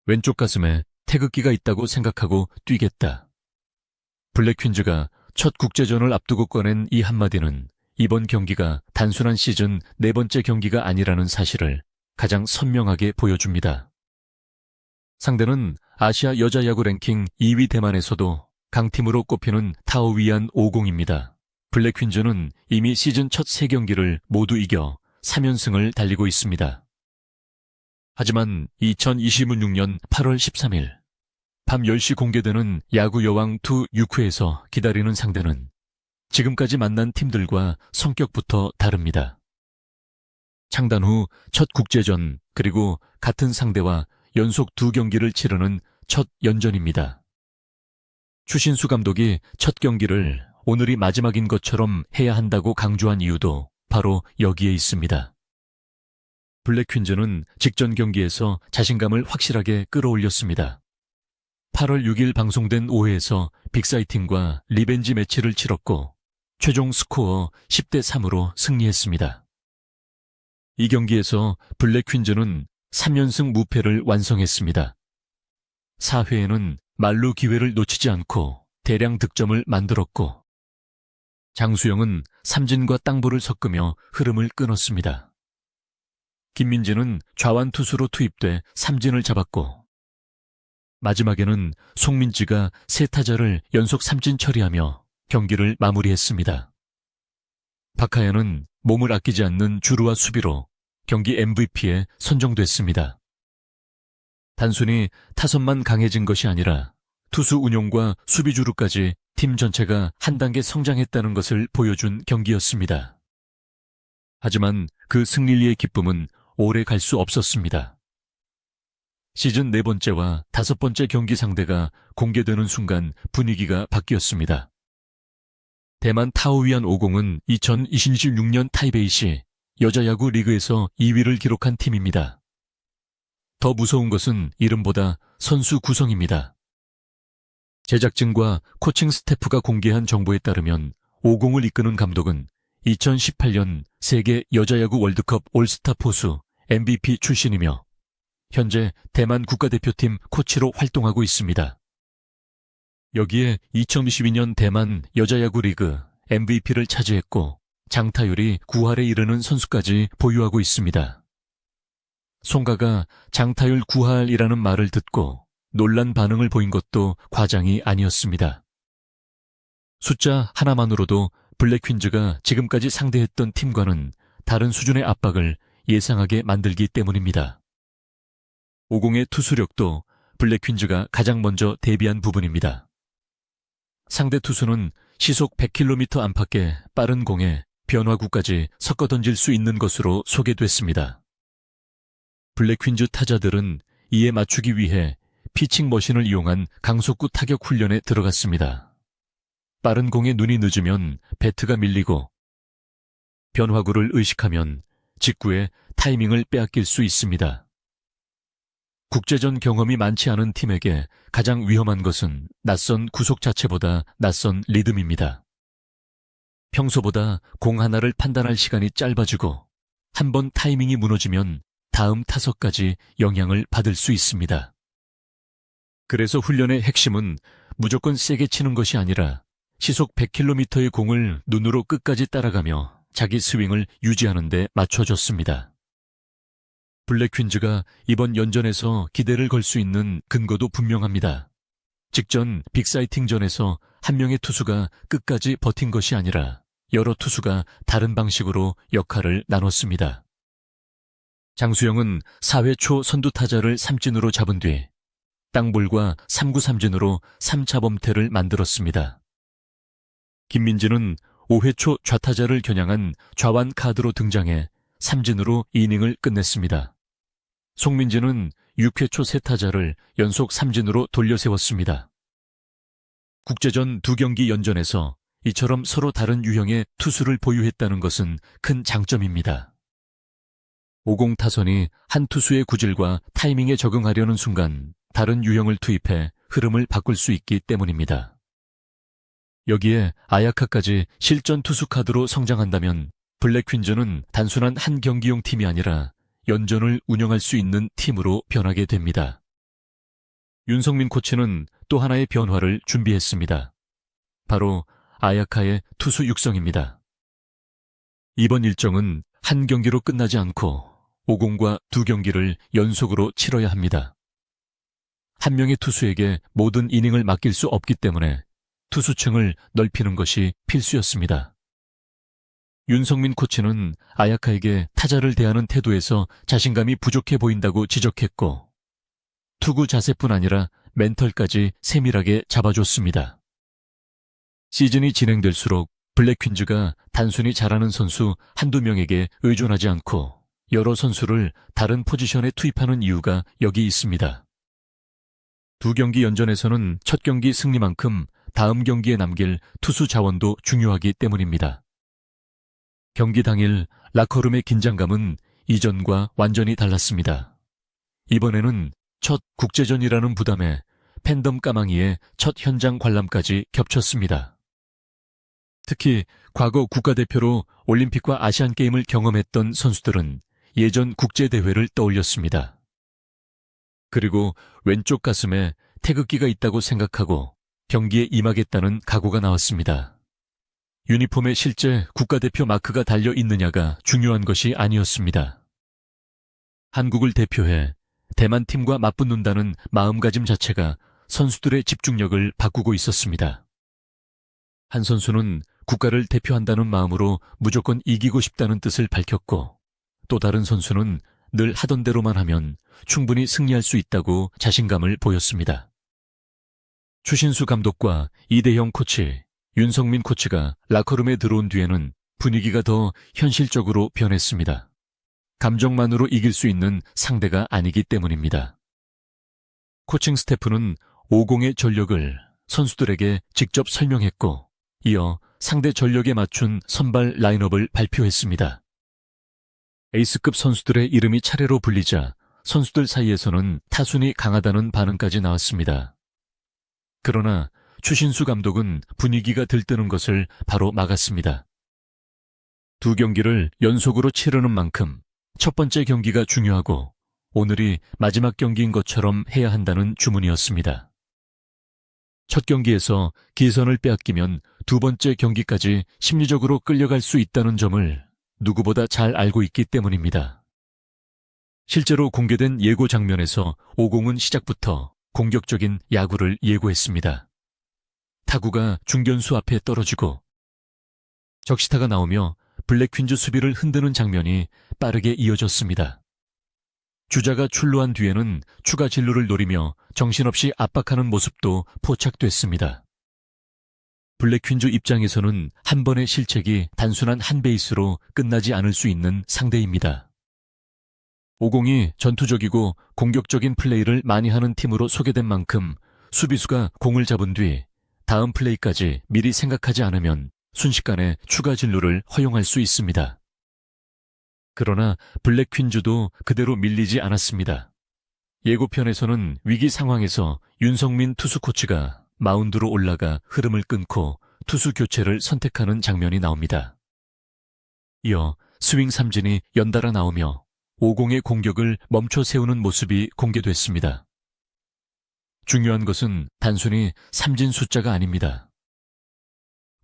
왼쪽 가슴에 태극기가 있다고 생각하고 뛰겠다. 블랙퀸즈가 첫 국제전을 앞두고 꺼낸 이 한마디는 이번 경기가 단순한 시즌 네 번째 경기가 아니라는 사실을 가장 선명하게 보여줍니다. 상대는 아시아 여자 야구 랭킹 2위 대만에서도 강팀으로 꼽히는 타오위안 50입니다. 블랙퀸즈는 이미 시즌 첫 3경기를 모두 이겨 3연승을 달리고 있습니다. 하지만 2026년 8월 13일 밤 10시 공개되는 야구 여왕2 6회에서 기다리는 상대는 지금까지 만난 팀들과 성격부터 다릅니다. 창단 후 첫 국제전 그리고 같은 상대와 연속 2경기를 치르는 첫 연전입니다. 추신수 감독이 첫 경기를 오늘이 마지막인 것처럼 해야 한다고 강조한 이유도 바로 여기에 있습니다. 블랙퀸즈는 직전 경기에서 자신감을 확실하게 끌어올렸습니다. 8월 6일 방송된 5회에서 빅사이팅과 리벤지 매치를 치렀고 최종 스코어 10대 3으로 승리했습니다. 이 경기에서 블랙퀸즈는 3연승 무패를 완성했습니다. 4회에는 말루 기회를 놓치지 않고 대량 득점을 만들었고 장수영은 삼진과 땅볼을 섞으며 흐름을 끊었습니다. 김민지는 좌완 투수로 투입돼 삼진을 잡았고 마지막에는 송민지가 3타자를 연속 삼진 처리하며 경기를 마무리했습니다. 박하연은 몸을 아끼지 않는 주루와 수비로 경기 MVP에 선정됐습니다. 단순히 타선만 강해진 것이 아니라 투수 운용과 수비 주루까지 팀 전체가 한 단계 성장했다는 것을 보여준 경기였습니다. 하지만 그 승리의 기쁨은 오래 갈 수 없었습니다. 시즌 4번째와 5번째 경기 상대가 공개되는 순간 분위기가 바뀌었습니다. 대만 타오위안 50은 2026년 타이베이시 여자야구 리그에서 2위를 기록한 팀입니다. 더 무서운 것은 이름보다 선수 구성입니다. 제작진과 코칭 스태프가 공개한 정보에 따르면 50을 이끄는 감독은 2018년 세계 여자야구 월드컵 올스타 포수 MVP 출신이며 현재 대만 국가대표팀 코치로 활동하고 있습니다. 여기에 2022년 대만 여자야구 리그 MVP를 차지했고 장타율이 9할에 이르는 선수까지 보유하고 있습니다. 송가가 장타율 9할이라는 말을 듣고 놀란 반응을 보인 것도 과장이 아니었습니다. 숫자 하나만으로도 블랙퀸즈가 지금까지 상대했던 팀과는 다른 수준의 압박을 예상하게 만들기 때문입니다. 50의 투수력도 블랙퀸즈가 가장 먼저 대비한 부분입니다. 상대 투수는 시속 100km 안팎의 빠른 공에 변화구까지 섞어 던질 수 있는 것으로 소개됐습니다. 블랙퀸즈 타자들은 이에 맞추기 위해 피칭 머신을 이용한 강속구 타격 훈련에 들어갔습니다. 빠른 공에 눈이 늦으면 배트가 밀리고 변화구를 의식하면 직구에 타이밍을 빼앗길 수 있습니다. 국제전 경험이 많지 않은 팀에게 가장 위험한 것은 낯선 구속 자체보다 낯선 리듬입니다. 평소보다 공 하나를 판단할 시간이 짧아지고 한 번 타이밍이 무너지면 다음 타석까지 영향을 받을 수 있습니다. 그래서 훈련의 핵심은 무조건 세게 치는 것이 아니라 시속 100km의 공을 눈으로 끝까지 따라가며 자기 스윙을 유지하는 데 맞춰줬습니다. 블랙퀸즈가 이번 연전에서 기대를 걸 수 있는 근거도 분명합니다. 직전 빅사이팅전에서 한 명의 투수가 끝까지 버틴 것이 아니라 여러 투수가 다른 방식으로 역할을 나눴습니다. 장수영은 4회 초 선두타자를 삼진으로 잡은 뒤 땅볼과 3구 삼진으로 3차 범퇴를 만들었습니다. 김민지는 5회 초 좌타자를 겨냥한 좌완 카드로 등장해 삼진으로 이닝을 끝냈습니다. 송민지는 6회 초 세 타자를 연속 삼진으로 돌려세웠습니다. 국제전 2경기 연전에서 이처럼 서로 다른 유형의 투수를 보유했다는 것은 큰 장점입니다. 50 타선이 한 투수의 구질과 타이밍에 적응하려는 순간 다른 유형을 투입해 흐름을 바꿀 수 있기 때문입니다. 여기에 아야카까지 실전 투수 카드로 성장한다면 블랙퀸즈는 단순한 한 경기용 팀이 아니라 연전을 운영할 수 있는 팀으로 변하게 됩니다. 윤성민 코치는 또 하나의 변화를 준비했습니다. 바로 아야카의 투수 육성입니다. 이번 일정은 한 경기로 끝나지 않고 오공과 두 경기를 연속으로 치러야 합니다. 한 명의 투수에게 모든 이닝을 맡길 수 없기 때문에 투수층을 넓히는 것이 필수였습니다. 윤성민 코치는 아야카에게 타자를 대하는 태도에서 자신감이 부족해 보인다고 지적했고, 투구 자세뿐 아니라 멘털까지 세밀하게 잡아줬습니다. 시즌이 진행될수록 블랙퀸즈가 단순히 잘하는 선수 한두 명에게 의존하지 않고 여러 선수를 다른 포지션에 투입하는 이유가 여기 있습니다. 두 경기 연전에서는 첫 경기 승리만큼 다음 경기에 남길 투수 자원도 중요하기 때문입니다. 경기 당일 라커룸의 긴장감은 이전과 완전히 달랐습니다. 이번에는 첫 국제전이라는 부담에 팬덤 까망이의 첫 현장 관람까지 겹쳤습니다. 특히 과거 국가대표로 올림픽과 아시안게임을 경험했던 선수들은 예전 국제대회를 떠올렸습니다. 그리고 왼쪽 가슴에 태극기가 있다고 생각하고 경기에 임하겠다는 각오가 나왔습니다. 유니폼에 실제 국가대표 마크가 달려 있느냐가 중요한 것이 아니었습니다. 한국을 대표해 대만 팀과 맞붙는다는 마음가짐 자체가 선수들의 집중력을 바꾸고 있었습니다. 한 선수는 국가를 대표한다는 마음으로 무조건 이기고 싶다는 뜻을 밝혔고, 또 다른 선수는 늘 하던 대로만 하면 충분히 승리할 수 있다고 자신감을 보였습니다. 추신수 감독과 이대형 코치, 윤성민 코치가 라커룸에 들어온 뒤에는 분위기가 더 현실적으로 변했습니다. 감정만으로 이길 수 있는 상대가 아니기 때문입니다. 코칭 스태프는 50의 전력을 선수들에게 직접 설명했고, 이어 상대 전력에 맞춘 선발 라인업을 발표했습니다. 에이스급 선수들의 이름이 차례로 불리자 선수들 사이에서는 타순이 강하다는 반응까지 나왔습니다. 그러나 추신수 감독은 분위기가 들뜨는 것을 바로 막았습니다. 두 경기를 연속으로 치르는 만큼 첫 번째 경기가 중요하고 오늘이 마지막 경기인 것처럼 해야 한다는 주문이었습니다. 첫 경기에서 기선을 빼앗기면 두 번째 경기까지 심리적으로 끌려갈 수 있다는 점을 누구보다 잘 알고 있기 때문입니다. 실제로 공개된 예고 장면에서 오공은 시작부터 공격적인 야구를 예고했습니다. 타구가 중견수 앞에 떨어지고 적시타가 나오며 블랙퀸즈 수비를 흔드는 장면이 빠르게 이어졌습니다. 주자가 출루한 뒤에는 추가 진루를 노리며 정신없이 압박하는 모습도 포착됐습니다. 블랙퀸즈 입장에서는 한 번의 실책이 단순한 한 베이스로 끝나지 않을 수 있는 상대입니다. 오공이 전투적이고 공격적인 플레이를 많이 하는 팀으로 소개된 만큼 수비수가 공을 잡은 뒤 다음 플레이까지 미리 생각하지 않으면 순식간에 추가 진루를 허용할 수 있습니다. 그러나 블랙퀸즈도 그대로 밀리지 않았습니다. 예고편에서는 위기 상황에서 윤성민 투수 코치가 마운드로 올라가 흐름을 끊고 투수 교체를 선택하는 장면이 나옵니다. 이어 스윙 삼진이 연달아 나오며 오공의 공격을 멈춰 세우는 모습이 공개됐습니다. 중요한 것은 단순히 삼진 숫자가 아닙니다.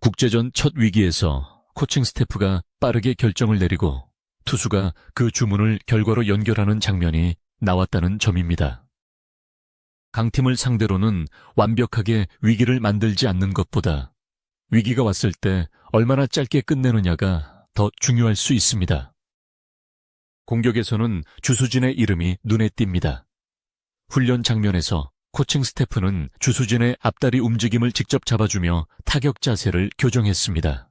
국제전 첫 위기에서 코칭 스태프가 빠르게 결정을 내리고 투수가 그 주문을 결과로 연결하는 장면이 나왔다는 점입니다. 강팀을 상대로는 완벽하게 위기를 만들지 않는 것보다 위기가 왔을 때 얼마나 짧게 끝내느냐가 더 중요할 수 있습니다. 공격에서는 주수진의 이름이 눈에 띕니다. 훈련 장면에서 코칭 스태프는 주수진의 앞다리 움직임을 직접 잡아주며 타격 자세를 교정했습니다.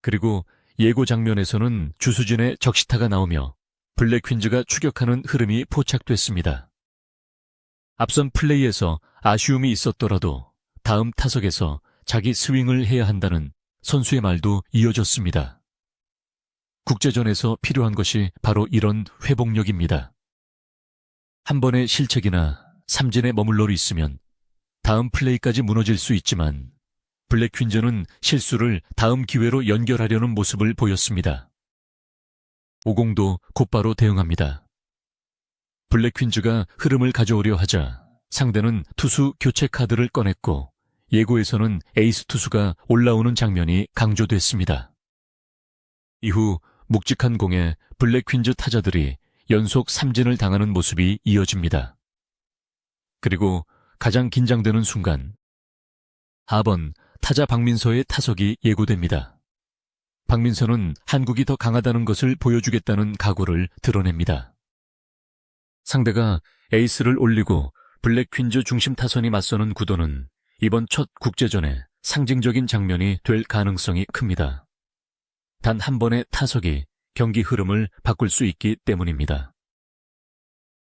그리고 예고 장면에서는 주수진의 적시타가 나오며 블랙퀸즈가 추격하는 흐름이 포착됐습니다. 앞선 플레이에서 아쉬움이 있었더라도 다음 타석에서 자기 스윙을 해야 한다는 선수의 말도 이어졌습니다. 국제전에서 필요한 것이 바로 이런 회복력입니다. 한 번의 실책이나 삼진에 머물러 있으면 다음 플레이까지 무너질 수 있지만 블랙퀸즈는 실수를 다음 기회로 연결하려는 모습을 보였습니다. 오공도 곧바로 대응합니다. 블랙퀸즈가 흐름을 가져오려 하자 상대는 투수 교체 카드를 꺼냈고 예고에서는 에이스 투수가 올라오는 장면이 강조됐습니다. 이후 묵직한 공에 블랙 퀸즈 타자들이 연속 삼진을 당하는 모습이 이어집니다. 그리고 가장 긴장되는 순간 4번 타자 박민서의 타석이 예고됩니다. 박민서는 한국이 더 강하다는 것을 보여주겠다는 각오를 드러냅니다. 상대가 에이스를 올리고 블랙 퀸즈 중심 타선이 맞서는 구도는 이번 첫 국제전에 상징적인 장면이 될 가능성이 큽니다. 단 한 번의 타석이 경기 흐름을 바꿀 수 있기 때문입니다.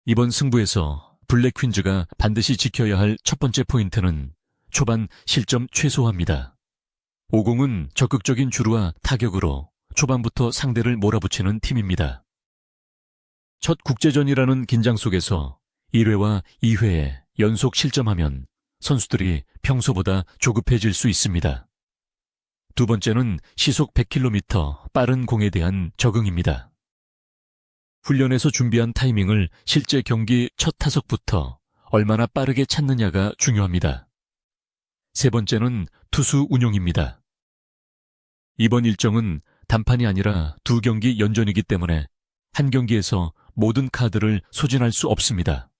이번 승부에서 블랙 퀸즈가 반드시 지켜야 할 첫 번째 포인트는 초반 실점 최소화입니다. 오공은 적극적인 주루와 타격으로 초반부터 상대를 몰아붙이는 팀입니다. 첫 국제전이라는 긴장 속에서 1회와 2회에 연속 실점하면 선수들이 평소보다 조급해질 수 있습니다. 두 번째는 시속 100km 빠른 공에 대한 적응입니다. 훈련에서 준비한 타이밍을 실제 경기 첫 타석부터 얼마나 빠르게 찾느냐가 중요합니다. 세 번째는 투수 운용입니다. 이번 일정은 단판이 아니라 두 경기 연전이기 때문에 한 경기에서 모든 카드를 소진할 수 없습니다.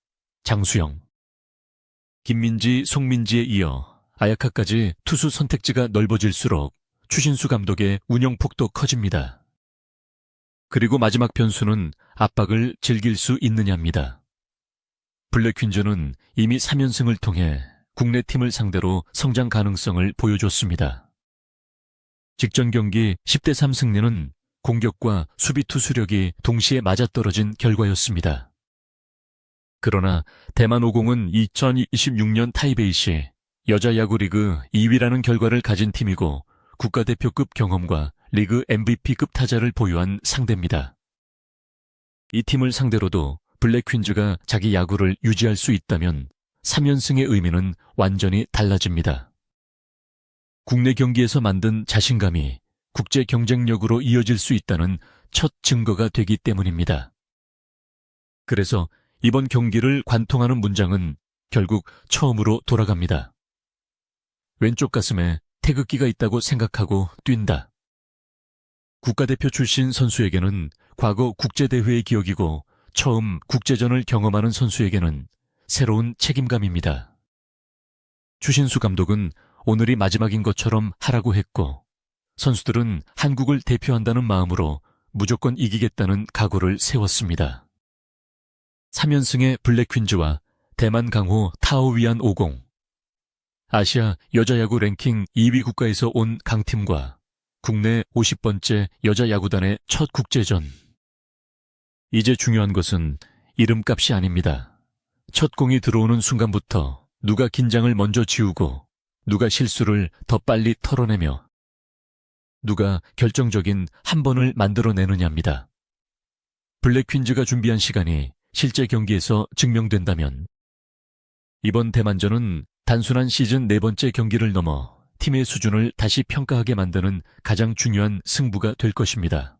장수영, 김민지, 송민지에 이어 아야카까지 투수 선택지가 넓어질수록 추신수 감독의 운영폭도 커집니다. 그리고 마지막 변수는 압박을 즐길 수 있느냐입니다. 블랙 퀸즈는 이미 3연승을 통해 국내 팀을 상대로 성장 가능성을 보여줬습니다. 직전 경기 10대3 승리는 공격과 수비 투수력이 동시에 맞아떨어진 결과였습니다. 그러나 대만 오공은 2026년 타이베이시 여자 야구리그 2위라는 결과를 가진 팀이고 국가대표급 경험과 리그 MVP급 타자를 보유한 상대입니다. 이 팀을 상대로도 블랙 퀸즈가 자기 야구를 유지할 수 있다면 3연승의 의미는 완전히 달라집니다. 국내 경기에서 만든 자신감이 국제 경쟁력으로 이어질 수 있다는 첫 증거가 되기 때문입니다. 그래서 이번 경기를 관통하는 문장은 결국 처음으로 돌아갑니다. 왼쪽 가슴에 태극기가 있다고 생각하고 뛴다. 국가대표 출신 선수에게는 과거 국제대회의 기억이고 처음 국제전을 경험하는 선수에게는 새로운 책임감입니다. 추신수 감독은 오늘이 마지막인 것처럼 하라고 했고 선수들은 한국을 대표한다는 마음으로 무조건 이기겠다는 각오를 세웠습니다. 3연승의 블랙 퀸즈와 대만 강호 타오위안 오공, 아시아 여자야구 랭킹 2위 국가에서 온 강팀과 국내 50번째 여자야구단의 첫 국제전. 이제 중요한 것은 이름값이 아닙니다. 첫 공이 들어오는 순간부터 누가 긴장을 먼저 지우고 누가 실수를 더 빨리 털어내며 누가 결정적인 한 번을 만들어내느냐입니다. 블랙 퀸즈가 준비한 시간이 실제 경기에서 증명된다면 이번 대만전은 단순한 시즌 4번째 경기를 넘어 팀의 수준을 다시 평가하게 만드는 가장 중요한 승부가 될 것입니다.